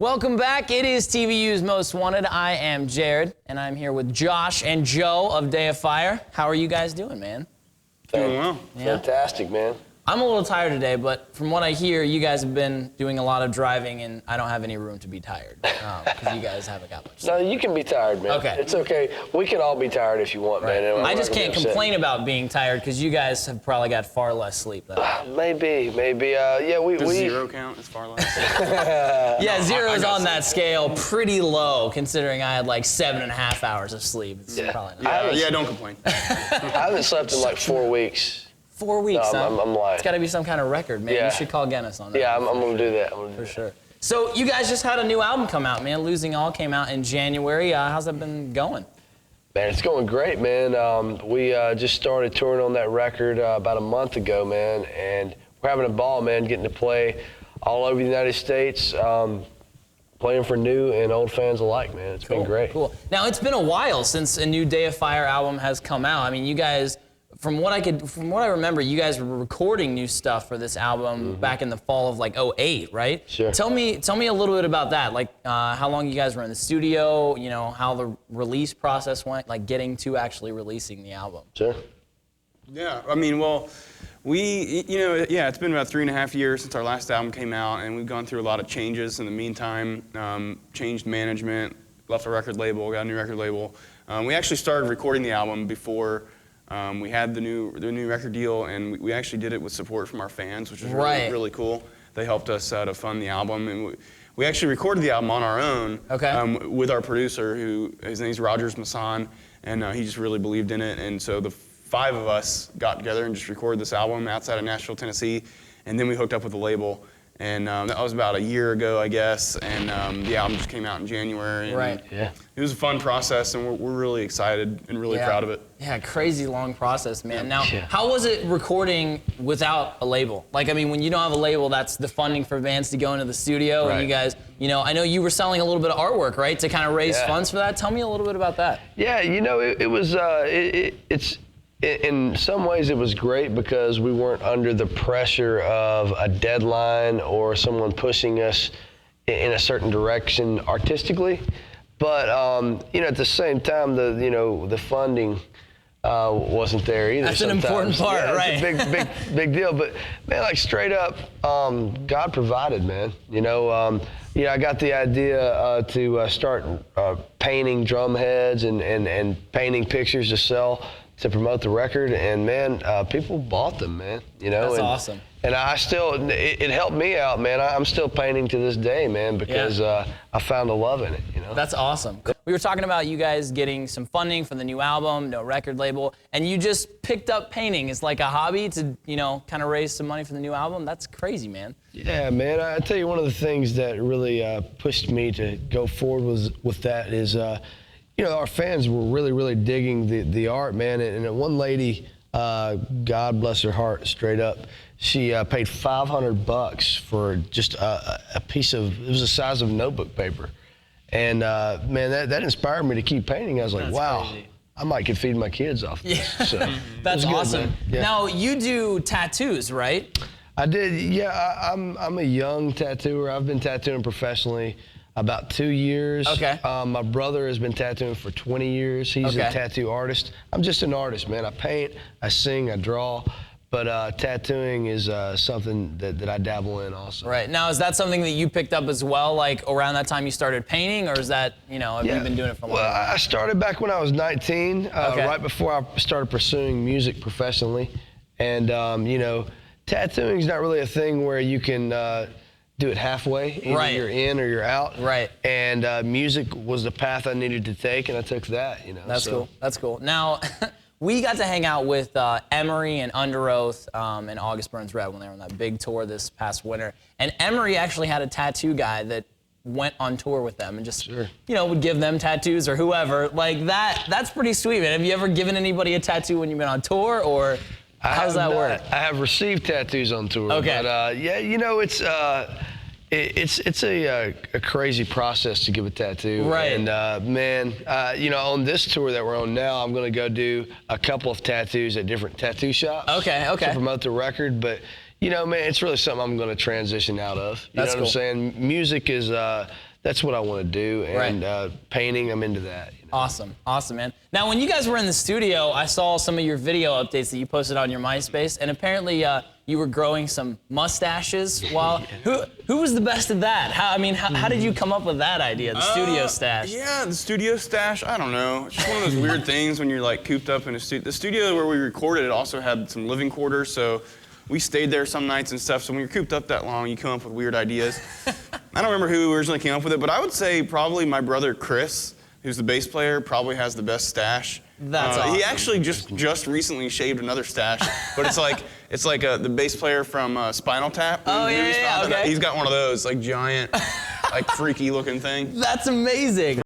Welcome back. It is TVU's Most Wanted. I am Jared, and I'm here with Josh and Joe of Day of Fire. How are you guys doing, man? Doing well. Yeah. Fantastic, man. I'm a little tired today, but from what I hear, you guys have been doing a lot of driving, and I don't have any room to be tired because you guys haven't got much. No, you can be tired, man. Okay. It's okay. We can all be tired if you want, Right. man. I just can't complain about being tired because you guys have probably got far less sleep than I have. Maybe. Does zero count as far less? Yeah, zero is on that scale pretty low, considering I had like 7.5 hours of sleep. It's probably not. Yeah, don't complain. I haven't slept in like 4 weeks. 4 weeks, No, huh? I'm lying. It's got to be some kind of record, man. Yeah. You should call Guinness on that. Yeah, I'm going to do that. For sure. So you guys just had a new album come out, man. Losing All came out in January. How's that been going? Man, it's going great, man. We just started touring on that record about a month ago, man, and we're having a ball, man, getting to play all over the United States, playing for new and old fans alike, man. It's been great. Cool. Now, it's been a while since a new Day of Fire album has come out. I mean, you guys, from what I remember, you guys were recording new stuff for this album back in the fall of like '08, right? Sure. Tell me a little bit about that. Like, how long you guys were in the studio, you know, how the release process went, like getting to actually releasing the album. Sure. Yeah, I mean, well, it's been about 3.5 years since our last album came out, and we've gone through a lot of changes in the meantime. Changed management, left a record label, got a new record label. We actually started recording the album before we had the new record deal, and we actually did it with support from our fans, which was really, really cool. They helped us to fund the album, and we actually recorded the album on our own with our producer, who his name's Rogers Masson, and he just really believed in it, and so the 5 of us got together and just recorded this album outside of Nashville, Tennessee, and then we hooked up with the label. And that was about a year ago, I guess, and the album just came out in January. Right. Yeah. It was a fun process, and we're really excited and really proud of it. Yeah, crazy long process, man. Now, how was it recording without a label? Like, I mean, when you don't have a label, that's the funding for bands to go into the studio, and you guys, you know, I know you were selling a little bit of artwork, right, to kind of raise funds for that. Tell me a little bit about that. Yeah, you know, it was, it's, in some ways, it was great because we weren't under the pressure of a deadline or someone pushing us in a certain direction artistically. But you know, at the same time, the funding wasn't there either. That's an important part, right? It's a big deal. But man, like straight up, God provided, man. You know, I got the idea to start painting drum heads and painting pictures to sell, to promote the record, and man, people bought them, man. You know, that's awesome. And I still, it helped me out, man. I'm still painting to this day, man, because I found a love in it. You know. That's awesome. We were talking about you guys getting some funding for the new album, no record label, and you just picked up painting as like a hobby to, you know, kind of raise some money for the new album. That's crazy, man. Yeah, man. I tell you, one of the things that really pushed me to go forward with that is. You know, our fans were really, really digging the art, man. And one lady, God bless her heart, straight up, she paid $500 for just a piece of, it was the size of notebook paper. And man, that inspired me to keep painting. I was like, that's wow, crazy. I might could feed my kids off this. So, that's awesome. Yeah. Now, you do tattoos, right? I did, yeah. I'm a young tattooer. I've been tattooing professionally about 2 years. Okay. My brother has been tattooing for 20 years. He's a tattoo artist. I'm just an artist, man. I paint, I sing, I draw, but tattooing is something that I dabble in also. Right. Now, is that something that you picked up as well, like around that time you started painting, or is that, you know, have you been doing it for a long time? Well, I started back when I was 19, right before I started pursuing music professionally. And, you know, tattooing is not really a thing where you can do it halfway. Either you're in or you're out. Right. And music was the path I needed to take, and I took that, you know. That's cool. That's cool. Now, we got to hang out with Emery and Under Oath and August Burns Red when they were on that big tour this past winter. And Emery actually had a tattoo guy that went on tour with them and just, you know, would give them tattoos or whoever. Like that's pretty sweet, man. Have you ever given anybody a tattoo when you've been on tour, or how does that work? I have received tattoos on tour. Okay. But yeah, you know, it's a crazy process to give a tattoo. Right. And man, you know, on this tour that we're on now, I'm going to go do a couple of tattoos at different tattoo shops. Okay. To promote the record, but you know, man, it's really something I'm going to transition out of. You know what I'm saying? Music is that's what I want to do. And painting, I'm into that. You know? Awesome, man. Now, when you guys were in the studio, I saw some of your video updates that you posted on your MySpace, and apparently you were growing some mustaches. While who was the best at that? How did you come up with that idea, the studio stash? Yeah, the studio stash. I don't know. It's just one of those weird things when you're like cooped up in a studio. The studio where we recorded it also had some living quarters, so we stayed there some nights and stuff. So when you're cooped up that long, you come up with weird ideas. I don't remember who originally came up with it, but I would say probably my brother Chris, who's the bass player, probably has the best stash. That's awesome. He actually just recently shaved another stash, but it's like the bass player from Spinal Tap. Oh yeah, okay. He's got one of those like giant, like freaky looking thing. That's amazing.